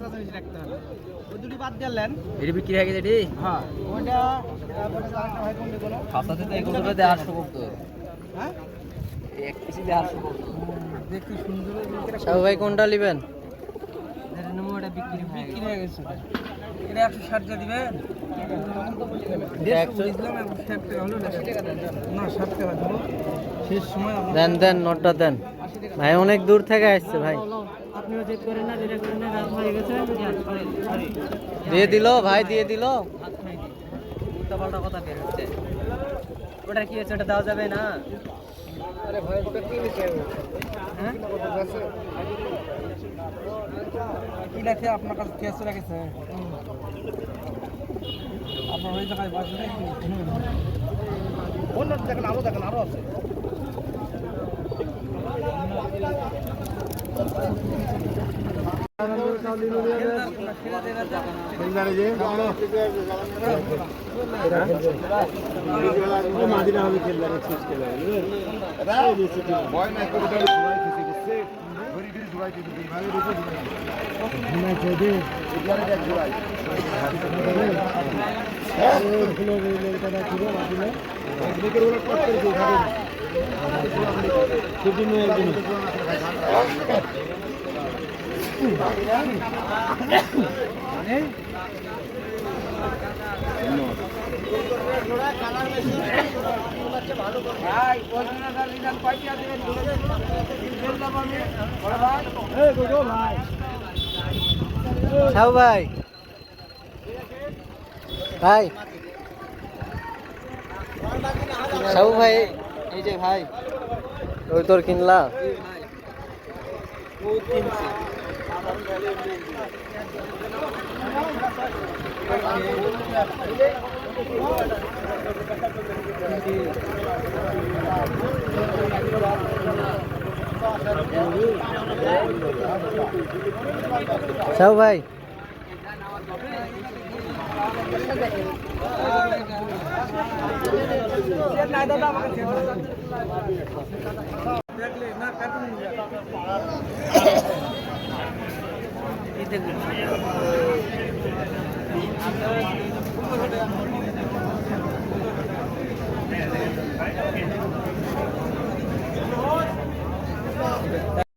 রাখতে হবে ওই দুটি বাদ দিলেন এটা বিক্রি হয়ে গেছে এটি হ্যাঁ ওইটা তারপরে আরেকটা ভাই কোন দিলো খাসাতে তো এগুলো তো দেওয়ার সুযোগ তো হ্যাঁ এক পিসি দেওয়ার সুযোগ দেখতে সুন্দর সাহু ভাই কোনটা নেবেন ওটা বিক্রি হয়ে গেছে এটা 160 টাকা দিবেন 150 দিলাম 160 টাকা হলো 80 টাকা দেন না 60 টাকা দেবো শেষ সময় দেন দেন নোটটা দেন ভাই অনেক দূর থেকে আসছে ভাই আপনিও চেক করেন না যেটা করেন না রাত হয়ে গেছে দিয়ে দিল ভাই দিয়ে দিল উল্টা পাল্টা কথা বের হচ্ছে ওটা কি আছে ওটা দেওয়া যাবে না আরে ভাই ওটা কি নিতে হ্যাঁ কি লাগছে আপনার কাছে কি আছে রাখেছে আপনার ওই জায়গায় বাস নাকি অন্য দেখেন আরো আছে সাহু ভাই ভাই সাহু ভাই এই যে ভাই ওই তোর কিনলা সাহু ভাই দেখলে